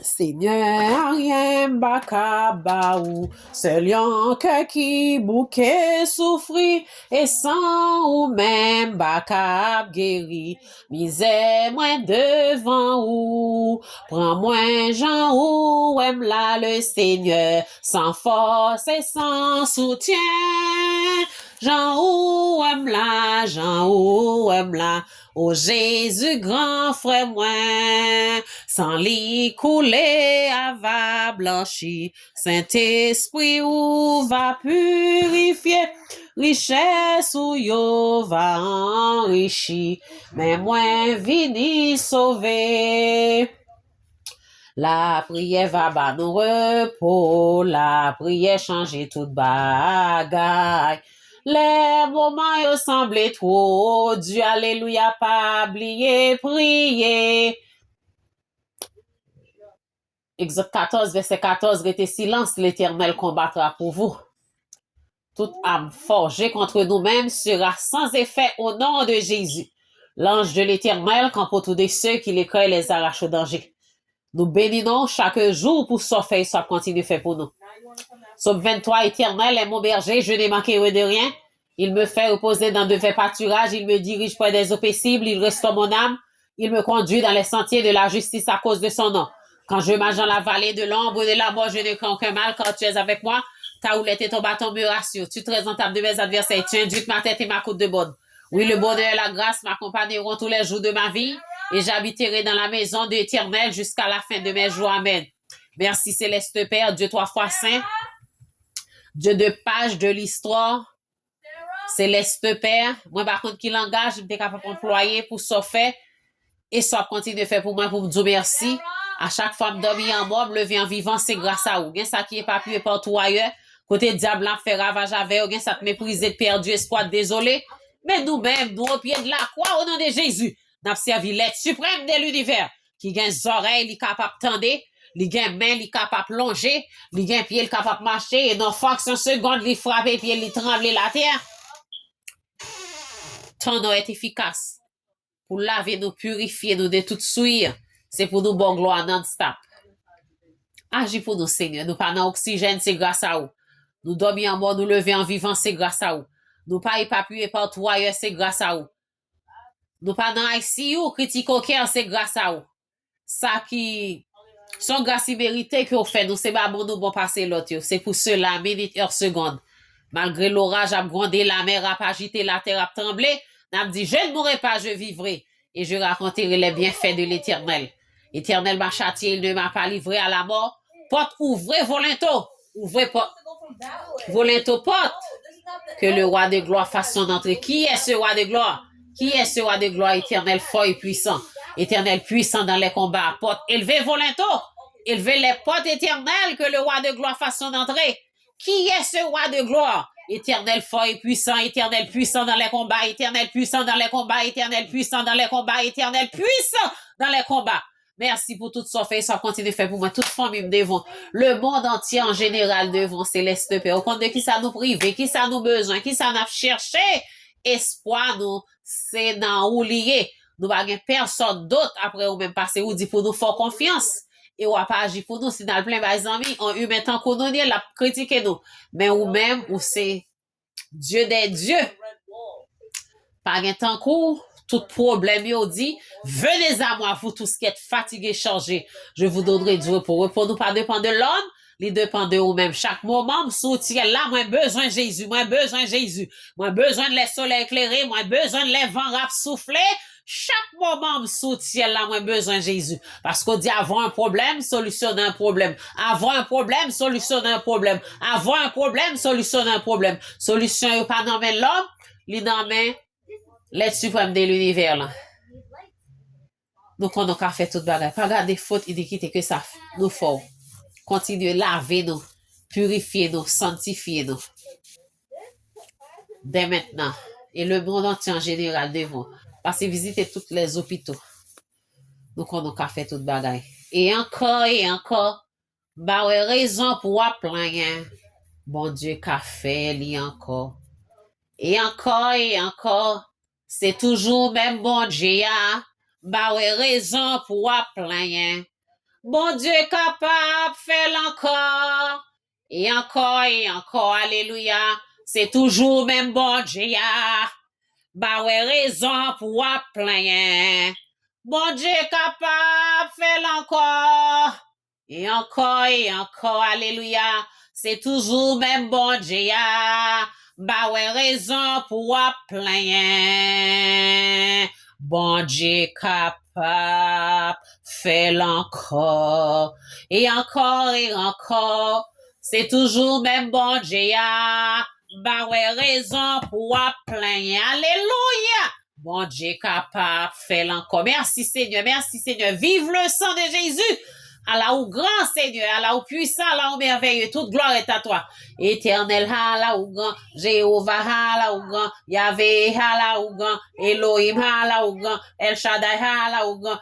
Seigneur, rien baka baou, seul yon que qui bouquet souffri, et sans ou même baka guéri, misère moins devant ou, prends moins Jean ou aime là le Seigneur, sans force et sans soutien, Jean ou aime là, ô Jésus grand frère moi, sans lit couler à va blanchir, Saint-Esprit ou va purifier, richesse ou yo va enrichir, mais moi vini sauver. La prière va ba nous repos, la prière changer toute bagaille. Les moments yo semblent trop, Dieu alléluia pas oublier prier. Exode 14, verset 14, restez silence, l'Éternel combattra pour vous. Toute âme forgée contre nous-mêmes sera sans effet au nom de Jésus. L'ange de l'Éternel campe autour de ceux qui les cueillent et les arrachent au danger. Nous bénissons chaque jour pour ce fait, soit continue fait pour nous. Psaume 23, Éternel est mon berger, je n'ai manqué de rien. Il me fait reposer dans de verts pâturages, il me dirige près des eaux paisibles, il restaure mon âme, il me conduit dans les sentiers de la justice à cause de son nom. Quand je marche dans la vallée de l'ombre de la mort, je ne crains aucun mal, quand tu es avec moi, ta houlette et ton bâton me rassurent. Tu traites en table de mes adversaires, tu induis ma tête et ma côte de bonne. Oui, le bonheur et la grâce m'accompagneront tous les jours de ma vie, et j'habiterai dans la maison de l'Éternel jusqu'à la fin de mes jours. Amen. Merci Céleste Père, Dieu trois fois saint, Dieu de page de l'histoire, Céleste Père. Moi, par contre, qui langage, je suis capable d'employer pour ça fait, et ça continue de faire pour moi, pour me dire merci. À chaque fois, me dormir en mort, me lever en vivant, c'est grâce à vous. Bien ça qui est pas pu partout ailleurs. Côté diable, fait ravage avec, bien ça te méprisé, perdu espoir, désolé. Mais nous-mêmes, nous au pied de la croix, au nom de Jésus, nous servi l'être suprême de l'univers, qui gagne des oreilles, il est capable de tendre, il gagne main, il est capable de plonger, il gagne pied, il est capable de marcher, et dans fraction seconde, il frappe, puis il tremble la terre. Ton nom est efficace pour laver nous, purifier nous de toute souillure. C'est pour nous bon gloire non-stop. Agis pour nous, Seigneur. Nous pas dans oxygène, c'est grâce à vous. Nous dormons en mort, nous lever en vivant, c'est grâce à vous. Nous pas épapuer partout ailleurs, c'est grâce à vous. Nous pas dans ICU, critique au cœur, c'est grâce à vous. Ça qui, son grâce mérité que vous faites, nous, c'est pas bon, nous bon passer l'autre. C'est pour cela, minute, heure, seconde. Malgré l'orage a grondé, la mer a agité, la terre a tremblé, n'a dit, je ne mourrai pas, je vivrai. Et je raconterai les bienfaits de l'Éternel. L'Éternel m'a châtié, il ne m'a pas livré à la mort. Porte, ouvrez volonto. Ouvrez porte. Volonto porte. Que le roi de gloire fasse son entrée. Qui est ce roi de gloire? Qui est ce roi de gloire? Éternel fort et puissant. Éternel puissant dans les combats. Porte, élevez volonto. Élevez les portes éternelles. Que le roi de gloire fasse son entrée. Qui est ce roi de gloire? Éternel fort et puissant, éternel puissant dans les combats, éternel puissant dans les combats, éternel puissant dans les combats, éternel puissant dans les combats. Merci pour tout ça fait, ça continue de faire pour moi, toute famille devant, le monde entier en général devant, Céleste Père. Au compte de qui ça nous prive, qui ça nous besoin, qui ça n'a cherché, espoir nous, c'est dans où lié. Nous n'avons personne d'autre après ou même passer ou dit pour nous faire confiance. Et ou pas agir pour nous, si dans le plein des amis, on humain tant qu'on nous dit, la critiquer nous. Mais ou même, ou c'est Dieu des dieux. Par un temps court, tout problème, il dit, venez à moi, vous tous qui êtes fatigués, chargés, je vous donnerai du repos. Pour nous pas dépendre de l'homme, les dépend de vous-même. Chaque moment, me soutient là, moi besoin de Jésus, moi besoin de Jésus, moi besoin de les soleils éclairés, moi besoin de les vents rap souffler. Chaque moment, me soutient là, moi besoin de Jésus. Parce qu'on dit, avoir un problème, solutionner un problème. Avoir un problème, solutionner un problème. Avoir un problème, solutionner un problème. Solution, il pas dans l'homme, il dans l'être suprême de l'univers, là. Donc, on n'a qu'à faire toute bagarre. Pas garder faute, iniquité que ça nous faut. Continuer laver nous, purifier nous, sanctifier nous. Dès maintenant. Et le monde entier en général devant. Parce que visiter tous les hôpitaux. Donc, on n'a qu'à faire toute bagaille. Et encore, bah ouais, raison pour plaindre. Bon Dieu, qu'a fait, li encore. Et encore, c'est toujours même bon Dieu, bah ouais, raison pour plaindre. Bon Dieu capable, fait encore. Et encore, alléluia. C'est toujours même bon Dieu, ya. Bah ouais, raison pour plaindre. Bon Dieu capable, fait encore. Et encore, alléluia. C'est toujours même bon Dieu, ya. Bah ouais, raison pour plaindre. Bon Dieu capable, fait encore. Et encore. C'est toujours même bon Dieu, ya. Bah ouais, raison pour plaindre. Alléluia. Bon Dieu capable, fait encore. Merci Seigneur, merci Seigneur. Vive le sang de Jésus. Allah ou grand Seigneur, Allah ou puissant, Allah ou merveilleux, toute gloire est à toi. Éternel, Allah ou grand, Jéhovah, Allah ou grand, Yahvé, Allah ou grand, Elohim, Allah ou grand, El Shaddai, Allah ou grand,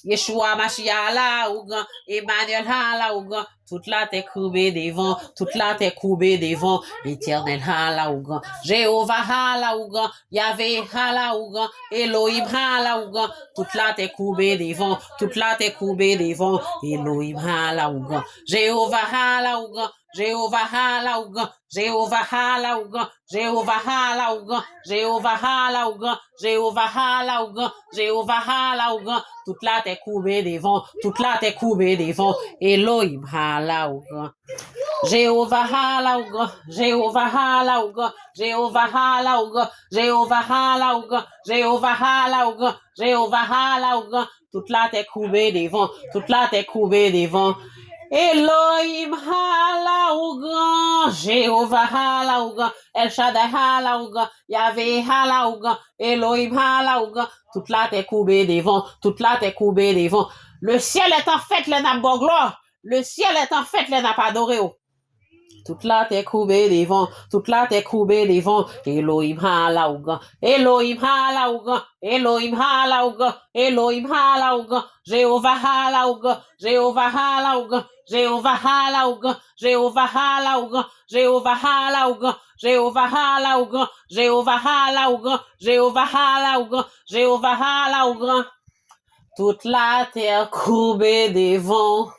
Yeshua Mashiach là ou grand, Emmanuel là ou grand, toute la t'est courbée devant, toute la t'est courbée devant, éternel là ou grand, Jéhovah là ou grand, Yahvé là ou grand, Elohim là ou grand, toute la t'est courbée devant, toute la t'est courbée devant, Elohim là ou grand, Jéhovah là ou grand, Jéhovah là ou grand, Jéhovah là ou grand, Jéhovah là ou grand, Jéhovah là ou grand, Jéhovah là ou grand, Jéhovah là ou grand, toute la t'est courbée devant, toute la t'est courbée devant, Elohim là ou grand. Jéhovah là ou grand, Jéhovah là ou grand, Jéhovah là ou grand, Jéhovah là ou grand, Jéhovah là ou grand, Jéhovah là ou grand, toute la t'est courbée devant, toute la t'est courbée devant. Elohim hala ou grand, Jéhovah hala ou grand, El Shaddai hala ou grand, Yahvé hala ou grand, Elohim hala ou grand, toute la t'est courbée devant, toute la t'est courbée devant. Le ciel est en fête, les n'a pas gloire, le ciel est en fête, les n'a pas adoré. Toute la t'est courbée devant, toute la t'est courbée devant, Elohim hala ou grand, Elohim hala ou grand, Elohim hala ou grand, Elohim hala ou grand, Jéhovah hala ou grand, Jéhovah hala ou grand, Jéhovah hala ou grand, Jéhovah hala ou grand, Jéhovah hala ou grand, Jéhovah hala ou grand, Jéhovah hala ou grand, Jéhovah hala ou grand, Jéhovah hala ou grand. Toute la terre courbée devant,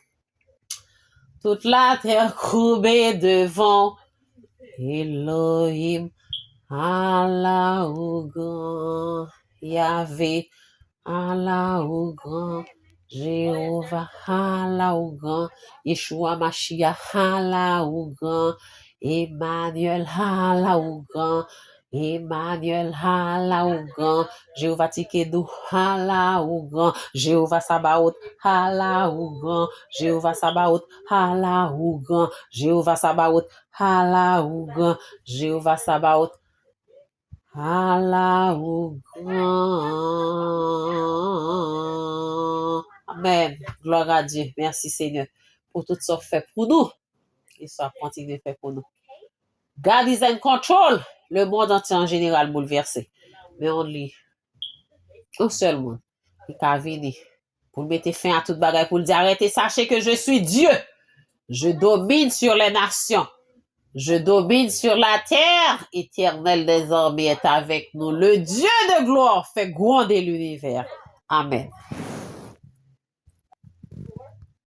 toute la terre courbée devant, Elohim, Allah ou grand, Yahvé, Allah ou grand, Jéhovah, Allah ou grand, Yeshua Mashiach, Allah ou grand, Emmanuel, Allah ou grand, Emmanuel, Allah ou grand, Jéhovah Tikedou, Allah ou grand, Jéhovah Sabaoth, Allah ou grand, Jéhovah Sabaoth, Allah ou grand, Jéhovah Sabaoth, Allah ou grand, Jéhovah Sabaoth, Allah ou grand. Amen. Gloire à Dieu. Merci Seigneur pour tout ce fait pour nous et ça continue de faire pour nous. God is in control. Le monde entier en général bouleversé. Mais on lit un seul monde qui a venu pour mettre fin à toute bagaille, pour dire arrêtez, sachez que je suis Dieu. Je domine sur les nations. Je domine sur la terre. Éternel des armées est avec nous. Le Dieu de gloire fait gronder l'univers. Amen.